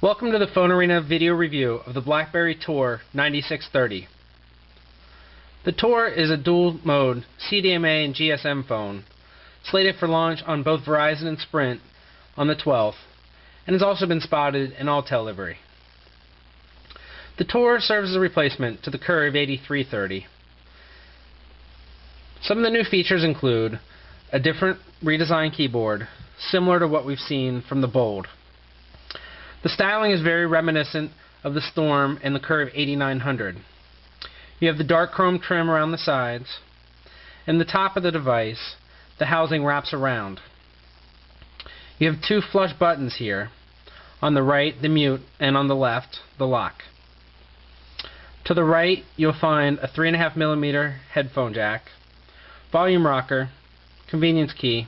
Welcome to the Phone Arena video review of the BlackBerry Tor 9630. The Tor is a dual-mode CDMA and GSM phone, slated for launch on both Verizon and Sprint on the 12th, and has also been spotted in Alltel livery. The Tor serves as a replacement to the Curve 8330. Some of the new features include a different redesigned keyboard, similar to what we've seen from the Bold. The styling is very reminiscent of the Storm and the Curve 8900. You have the dark chrome trim around the sides, and the top of the device, the housing wraps around. You have two flush buttons here. On the right, the mute, and on the left, the lock. To the right, you'll find a 3.5mm headphone jack, volume rocker, convenience key,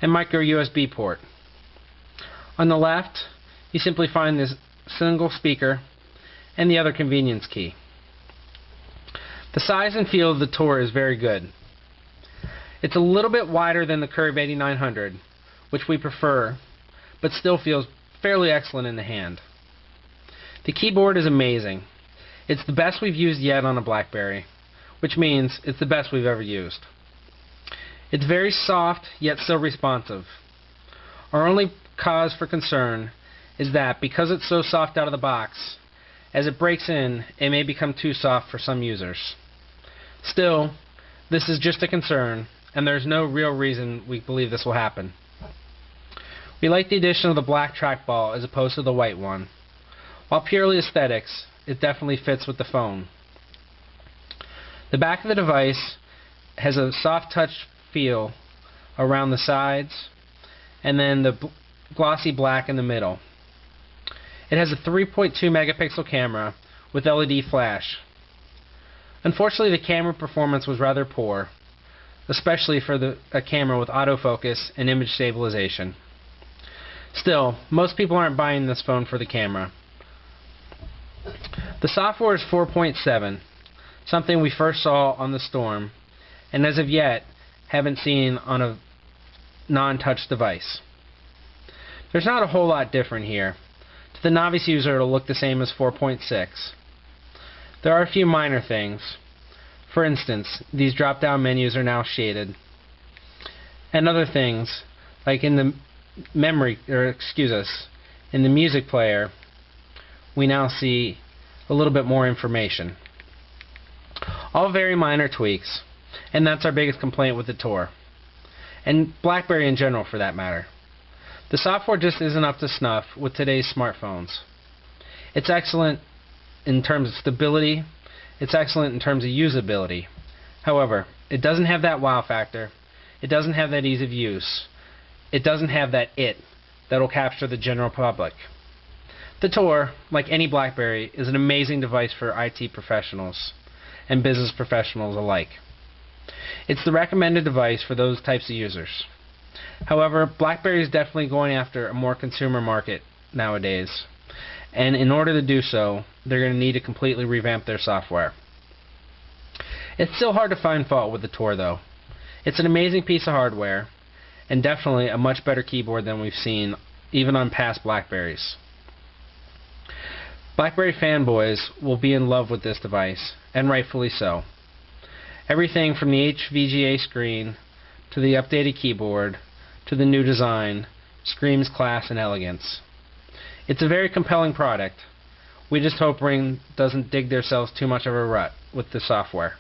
and micro USB port. On the left, you simply find this single speaker and the other convenience key. The size and feel of the Tor is very good. It's a little bit wider than the Curve 8900, which we prefer, but still feels fairly excellent in the hand. The keyboard is amazing. It's the best we've used yet on a BlackBerry, which means it's the best we've ever used. It's very soft, yet still responsive. Our only cause for concern is that because it's so soft out of the box, as it breaks in, it may become too soft for some users. Still, this is just a concern, and there's no real reason we believe this will happen. We like the addition of the black trackball as opposed to the white one. While purely aesthetics, it definitely fits with the phone. The back of the device has a soft touch feel around the sides, and then the glossy black in the middle. It has a 3.2 megapixel camera with LED flash. Unfortunately, the camera performance was rather poor, especially for a camera with autofocus and image stabilization. Still, most people aren't buying this phone for the camera. The software is 4.7, something we first saw on the Storm, and as of yet haven't seen on a non-touch device. There's not a whole lot different here. To the novice user, it'll look the same as 4.6. There are a few minor things. For instance, these drop-down menus are now shaded. And other things, like in the in the music player, we now see a little bit more information. All very minor tweaks, and that's our biggest complaint with the Tor, and BlackBerry in general for that matter. The software just isn't up to snuff with today's smartphones. It's excellent in terms of stability, it's excellent in terms of usability. However, it doesn't have that wow factor, it doesn't have that ease of use, it doesn't have that that'll capture the general public. The Tor, like any BlackBerry, is an amazing device for IT professionals and business professionals alike. It's the recommended device for those types of users. However, BlackBerry is definitely going after a more consumer market nowadays, and in order to do so, they're going to need to completely revamp their software. It's still hard to find fault with the Tor, though. It's an amazing piece of hardware, and definitely a much better keyboard than we've seen even on past BlackBerries. BlackBerry fanboys will be in love with this device, and rightfully so. Everything from the HVGA screen to the updated keyboard to the new design screams class and elegance. It's a very compelling product. We just hope Ring doesn't dig themselves too much of a rut with the software.